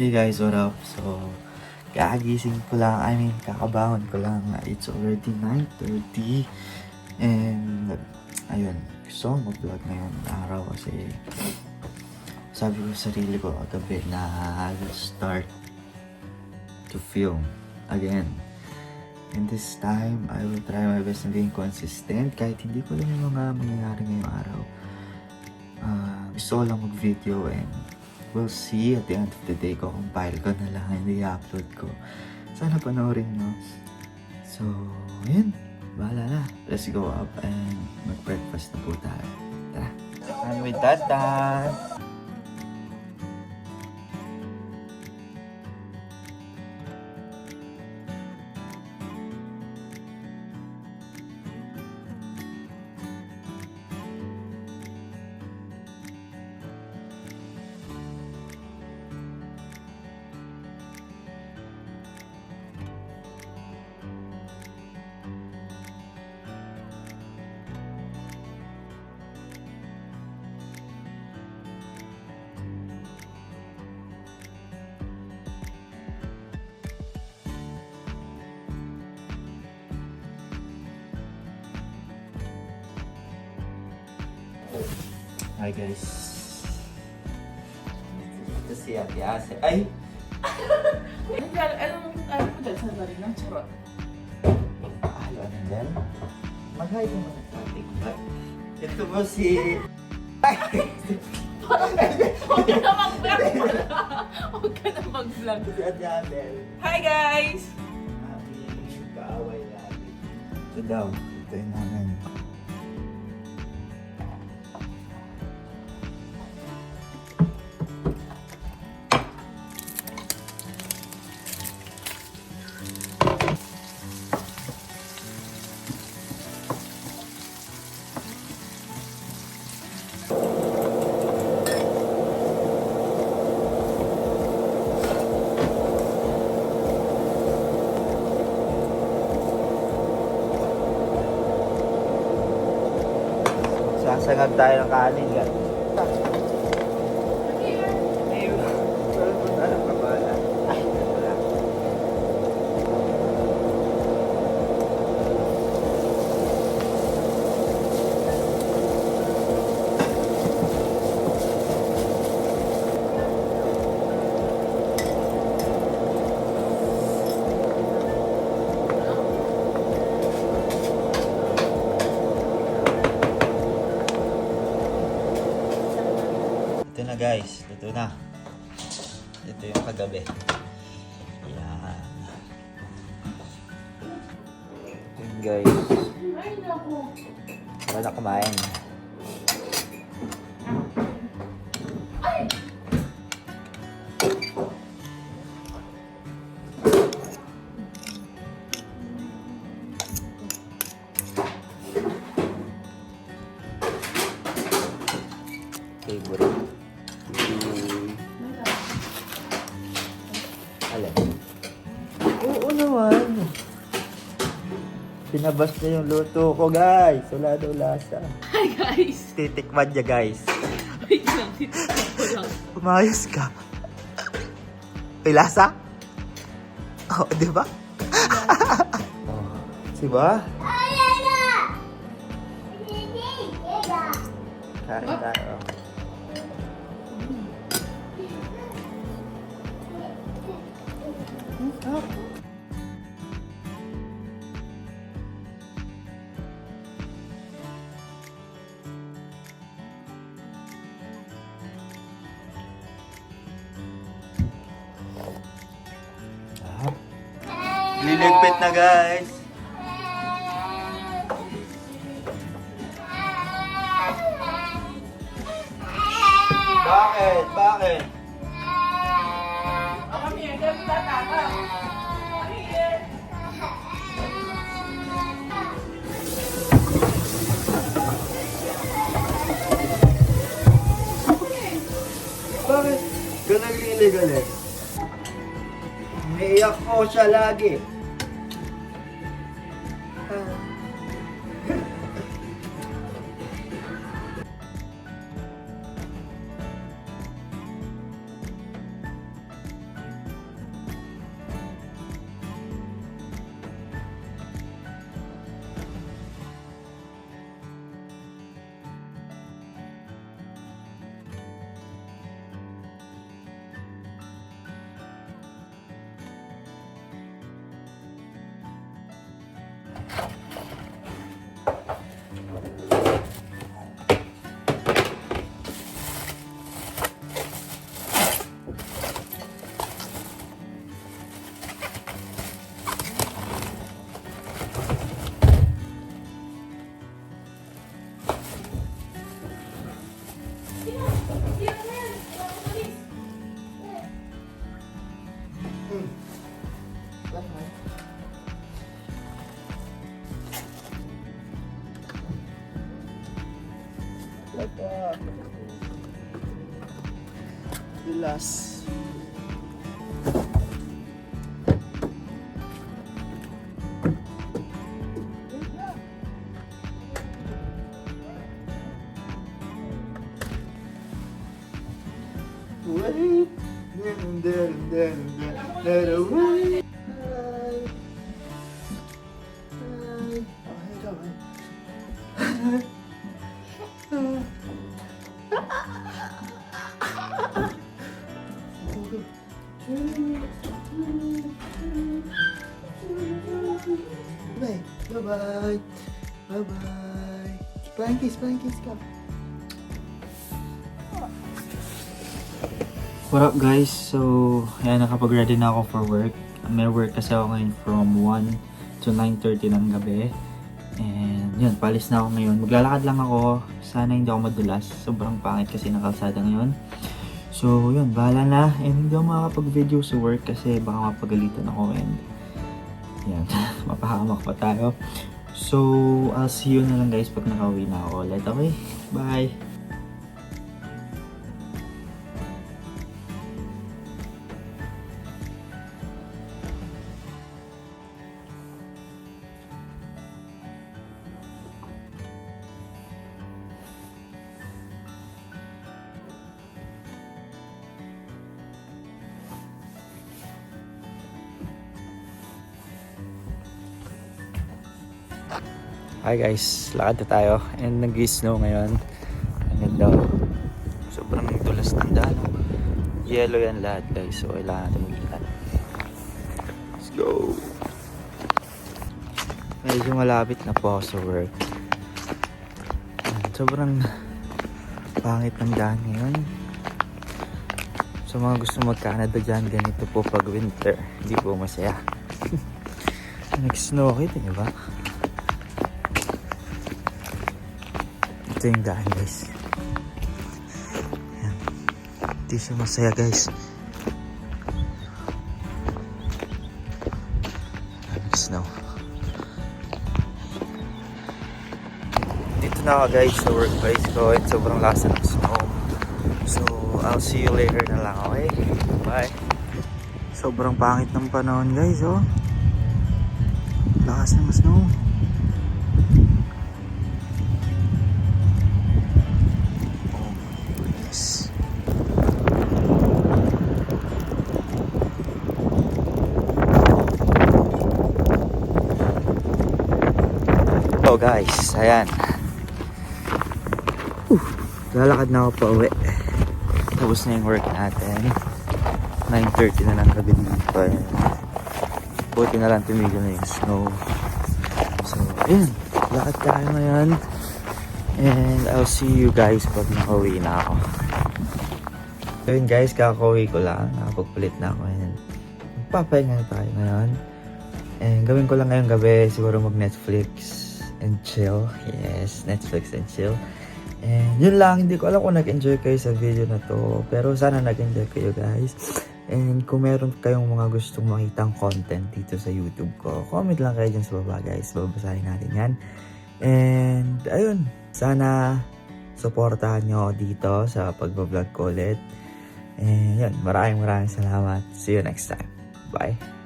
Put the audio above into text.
Hey guys, what up? So, kagising ko lang, kakabangon ko lang. It's already 9:30. And, ayun, gusto kong mag-vlog ngayong araw kasi sabi ko sa sarili ko kagabi na I will start to film again. And this time, I will try my best na being consistent kahit hindi ko alam yung mga mangyayari ngayong araw. Gusto ko lang mag-video and we'll see at the end of the day ko compile ko na lang and i-upload ko. Sana panoorin nyo. So, yun. Bahala na. Let's go up and mag-breakfast na po tayo. Tara. I'm with Tatan. Hi guys. Ito si Ate Ase. Ay! Ano mo dyan sa Marina? Charot. Halo na dyan. Mag-hi mo na sa ating vlog. Ito po si... Ay! Huwag ka na mag-vlog pala. Huwag ka na mag-vlog. Si Ate Abel. Hi guys! Aming kaaway lagi. Ito daw. Ito yung namin. Sasagad tayo ng kanin yan. Ayun. Saan po tayo ng kabala? Ay, wala. Ito na guys, ito na. Ito yung kagabi. Yan. Ito yun guys. Ay, naku. Wala na kumain. Favorite. Alin? Oo naman. Pinabas na yung luto ko guys. Wala daw lasa. Hi guys! Titikman niya guys. Wait lang, titignan ko lang. Umayos ka. May lasa? Oh, di ba? Oh, diba? Kain tayo. Liligpit na guys. Bakit? Bakit? Kami, kami tatama. Bakit? Ganang liligalit. Umiiyak po siya lagi. The last. Wait. Wait. Bye-bye. Bye-bye. Flying kiss ka. What up guys? So, ayan, nakapag-ready na ako for work. May work kasi ako ngayon from 1 to 9:30 ng gabi. And yun, palis na ako ngayon. Maglalakad lang ako. Sana hindi ako madulas. Sobrang pangit kasi ng kalsada ngayon. So, yun, bahala na. And hindi ako makakapag-video sa work kasi baka mapagalitan ako and yan, mapahamak pa tayo. So, I'll see you na lang guys pag nakauwi na ako ulit. Okay? Bye! Hi guys, lakad na tayo and nag-snow ngayon. Ang ganda. Sobrang tulas ng daan. Yellow yan lahat guys, so kailangan natin mag-ilan. Let's go! Medyo malapit na po ako sa work. Sobrang pangit ng daan ngayon. So mga gusto mag-Canada dyan, ganito po pag winter. Hindi po masaya. Nag-snow kita, di ba? Ito yung daan guys. Ayan. Hindi siya masaya guys. Snow. Dito na ako guys sa workplace ko. At sobrang lakas ng snow. So I'll see you later na lang, okay? Bye. Sobrang pangit ng panahon guys, oh. Lakas ng snow. So guys, ayan. Lalakad na ako pa uwi. Tapos na yung work natin. 9:30 na ng gabi dito. Buti na lang tumigil na yung snow. So, ayan. Lakad tayo ngayon. And I'll see you guys pag nakauwi na ako. So yun guys, kakauwi ko lang. Nakapagpalit na ako. And magpapahinga na tayo ngayon. And gawin ko lang ngayong gabi, siguro mag-Netflix and chill. Yes, Netflix and chill. And yun lang, hindi ko alam kung nag-enjoy kayo sa video na to, pero sana nag-enjoy kayo guys. And kung meron kayong mga gustong makitang content dito sa YouTube ko, comment lang kayo dyan sa baba guys, babasahin natin yan. And ayun, sana supportahan nyo dito sa pagbablog ko ulit. And yun, maraming salamat. See you next time. Bye.